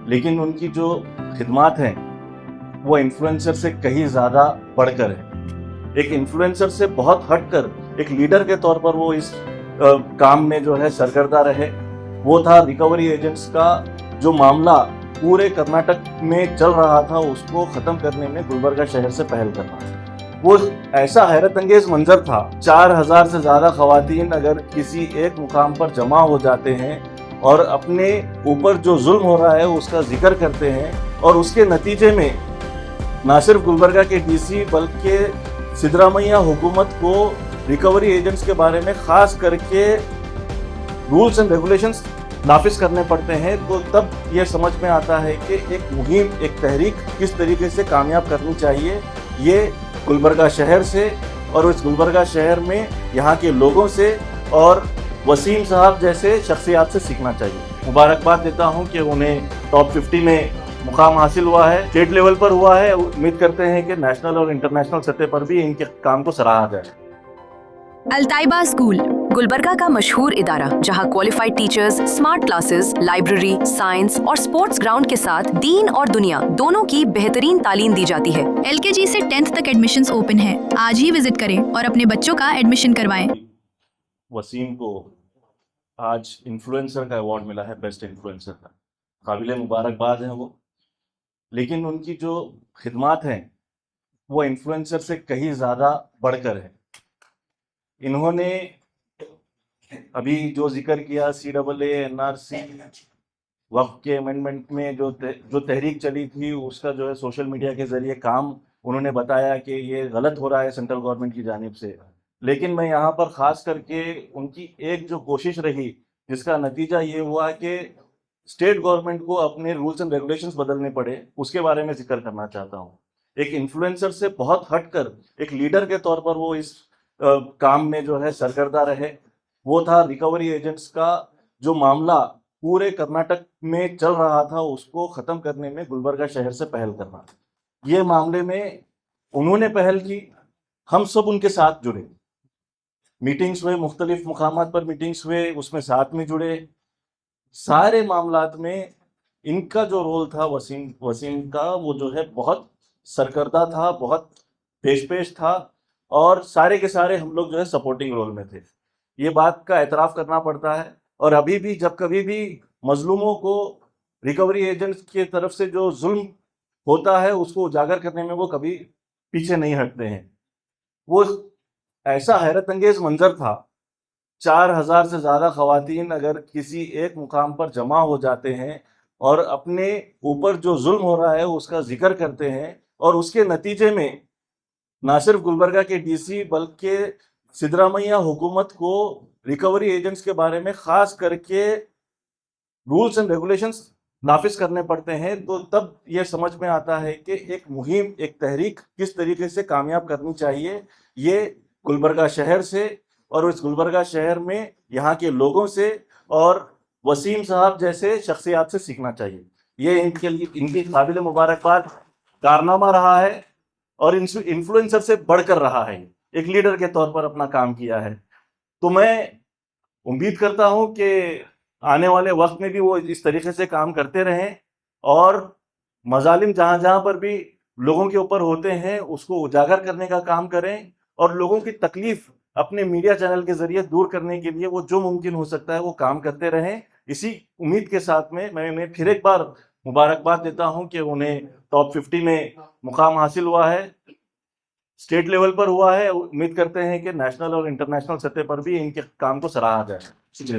لیکن ان کی جو خدمات ہیں وہ انفلوئنسر سے کہیں زیادہ بڑھ کر ہے. ایک انفلوئنسر سے بہت ہٹ کر ایک لیڈر کے طور پر وہ اس کام میں جو ہے سرگردہ رہے. وہ تھا ریکوری ایجنٹس کا جو معاملہ پورے کرناٹک میں چل رہا تھا اس کو ختم کرنے میں گلبرگہ شہر سے پہل کرنا. وہ ایسا حیرت انگیز منظر تھا. 4000 سے زیادہ خواتین اگر کسی ایک مقام پر جمع ہو جاتے ہیں اور اپنے اوپر جو ظلم ہو رہا ہے اس کا ذکر کرتے ہیں اور اس کے نتیجے میں نہ صرف گلبرگہ کے ڈی سی بلکہ سدرامیہ حکومت کو ریکوری ایجنٹس کے بارے میں خاص کر کے رولز اینڈ ریگولیشنز نافذ کرنے پڑتے ہیں، تو تب یہ سمجھ میں آتا ہے کہ ایک مہم، ایک تحریک کس طریقے سے کامیاب کرنی چاہیے. یہ گلبرگہ شہر سے اور اس گلبرگہ شہر میں یہاں کے لوگوں سے اور وسیم صاحب جیسے شخصیات سے سیکھنا چاہیے. مبارکباد دیتا ہوں کہ انہیں ٹاپ 50 میں مقام حاصل ہوا ہے، اسٹیٹ لیول پر ہوا ہے. امید کرتے ہیں کہ نیشنل اور انٹرنیشنل سطح پر بھی ان کے کام کو سراہا جائے. الطیبہ اسکول گلبرگہ کا مشہور ادارہ جہاں qualified teachers, smart classes, library, science اور سپورٹس گراؤنڈ کے ساتھ دین اور دنیا دونوں کی بہترین تعلیم دی جاتی ہے. LKG سے 10th تک ایڈمیشنز اوپن ہیں. آج ہی وزٹ کریں اور اپنے بچوں کا ایڈمیشن کروائیں. وسیم کو آج انفلوئنسر کا ایوارڈ ملا ہے، بیسٹ انفلوئنسر کا. قابل مبارکباد ہیں وہ، لیکن ان کی جو خدمات ہیں وہ انفلوئنسر سے کہیں زیادہ بڑھ کر ہے. انہوں نے ابھی جو ذکر کیا CAA NRC وقف کے امینڈمنٹ میں جو تحریک چلی تھی اس کا جو ہے سوشل میڈیا کے ذریعے کام انہوں نے بتایا کہ یہ غلط ہو رہا ہے سینٹرل گورنمنٹ کی جانب سے. لیکن میں یہاں پر خاص کر کے ان کی ایک جو کوشش رہی جس کا نتیجہ یہ ہوا کہ اسٹیٹ گورنمنٹ کو اپنے رولز اینڈ ریگولیشنز بدلنے پڑے، اس کے بارے میں ذکر کرنا چاہتا ہوں. ایک انفلوئنسر سے بہت ہٹ کر ایک لیڈر کے طور پر وہ اس کام میں جو ہے سرگردہ رہے. وہ تھا ریکوری ایجنٹس کا جو معاملہ پورے کرناٹک میں چل رہا تھا اس کو ختم کرنے میں گلبرگہ شہر سے پہل کرنا. یہ معاملے میں انہوں نے پہل کی، ہم سب ان کے ساتھ جڑے. میٹنگز ہوئے، مختلف مقامات پر میٹنگز ہوئے، اس میں ساتھ میں جڑے. سارے معاملات میں ان کا جو رول تھا وسیم کا وہ جو ہے بہت سرکردہ تھا، بہت پیش تھا اور سارے کے سارے ہم لوگ جو ہے سپورٹنگ رول میں تھے. یہ بات کا اعتراف کرنا پڑتا ہے. اور ابھی بھی جب کبھی بھی مظلوموں کو ریکوری ایجنٹس کی طرف سے جو ظلم ہوتا ہے اس کو اجاگر کرنے میں وہ کبھی پیچھے نہیں ہٹتے ہیں. وہ ایسا حیرت انگیز منظر تھا. 4000 سے زیادہ خواتین اگر کسی ایک مقام پر جمع ہو جاتے ہیں اور اپنے اوپر جو ظلم ہو رہا ہے اس کا ذکر کرتے ہیں اور اس کے نتیجے میں نہ صرف گلبرگہ کے ڈی سی بلکہ سدرامیہ حکومت کو ریکوری ایجنٹس کے بارے میں خاص کر کے رولز اینڈ ریگولیشنز نافذ کرنے پڑتے ہیں، تو تب یہ سمجھ میں آتا ہے کہ ایک مہم، ایک تحریک کس طریقے سے کامیاب کرنی چاہیے. یہ گلبرگہ شہر سے اور اس گلبرگہ شہر میں یہاں کے لوگوں سے اور وسیم صاحب جیسے شخصیات سے سیکھنا چاہیے. یہ ان کی قابل مبارکباد کارنامہ رہا ہے اور انفلوئنسر سے بڑھ کر رہا ہے. ایک لیڈر کے طور پر اپنا کام کیا ہے. تو میں امید کرتا ہوں کہ آنے والے وقت میں بھی وہ اس طریقے سے کام کرتے رہیں اور مظالم جہاں جہاں پر بھی لوگوں کے اوپر ہوتے ہیں اس کو اجاگر کرنے کا کام کریں اور لوگوں کی تکلیف اپنے میڈیا چینل کے ذریعے دور کرنے کے لیے وہ جو ممکن ہو سکتا ہے وہ کام کرتے رہیں. اسی امید کے ساتھ میں انہیں پھر ایک بار مبارکباد دیتا ہوں کہ انہیں ٹاپ 50 میں مقام حاصل ہوا ہے، اسٹیٹ لیول پر ہوا ہے. امید کرتے ہیں کہ نیشنل اور انٹرنیشنل سطح پر بھی ان کے کام کو سراہا جائے.